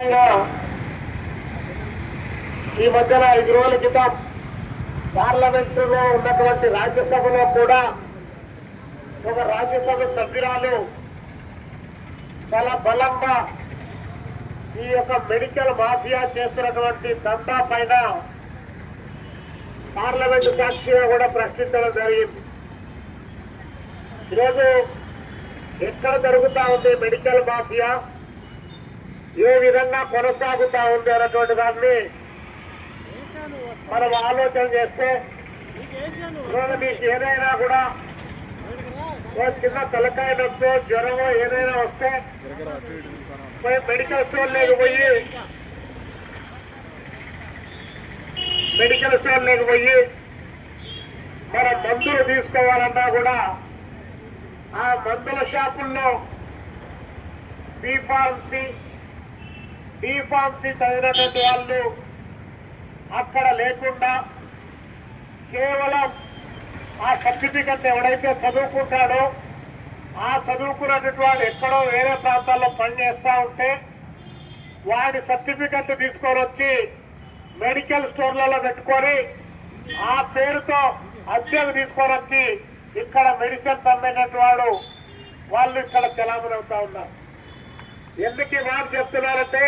ఈ మధ్యన 5 రోజుల క్రితం పార్లమెంటులో ఉన్నటువంటి రాజ్యసభలో కూడా ఒక రాజ్యసభ సభ్యురాలు చాలా బలంగా ఈ యొక్క మెడికల్ మాఫియా చేస్తున్నటువంటి దందా పైన పార్లమెంటు సాక్షిగా కూడా ప్రశ్నించడం జరిగింది. ఈరోజు ఎక్కడ జరుగుతూ ఉంది మెడికల్ మాఫియా, ఏ విధంగా కొనసాగుతా ఉంది అన్నటువంటి దాన్ని మనం ఆలోచన చేస్తే ఈరోజు మీకు ఏదైనా కూడా చిన్న తలకాయ నొప్పి జ్వరమో ఏదైనా వస్తే మెడికల్ స్టోర్ పోయి మన మందులు తీసుకోవాలన్నా కూడా ఆ మందుల షాపుల్లో బి-ఫార్మసీ చదివినటువంటి వాళ్ళు అక్కడ లేకుండా కేవలం ఆ సర్టిఫికెట్ ఎవడైతే చదువుకుంటాడో ఆ చదువుకున్నటువంటి వాడు ఎక్కడో వేరే ప్రాంతాల్లో పనిచేస్తూ ఉంటే వాడి సర్టిఫికెట్ తీసుకొని వచ్చి మెడికల్ స్టోర్లలో పెట్టుకొని ఆ పేరుతో అద్దెకు తీసుకొని వచ్చి ఇక్కడ మెడిసిన్స్ అమ్మేటట్టు వాళ్ళు ఇక్కడ చలామణి అవుతా ఉన్నారు. ఎందుకు ఈ మాట చెప్తున్నారంటే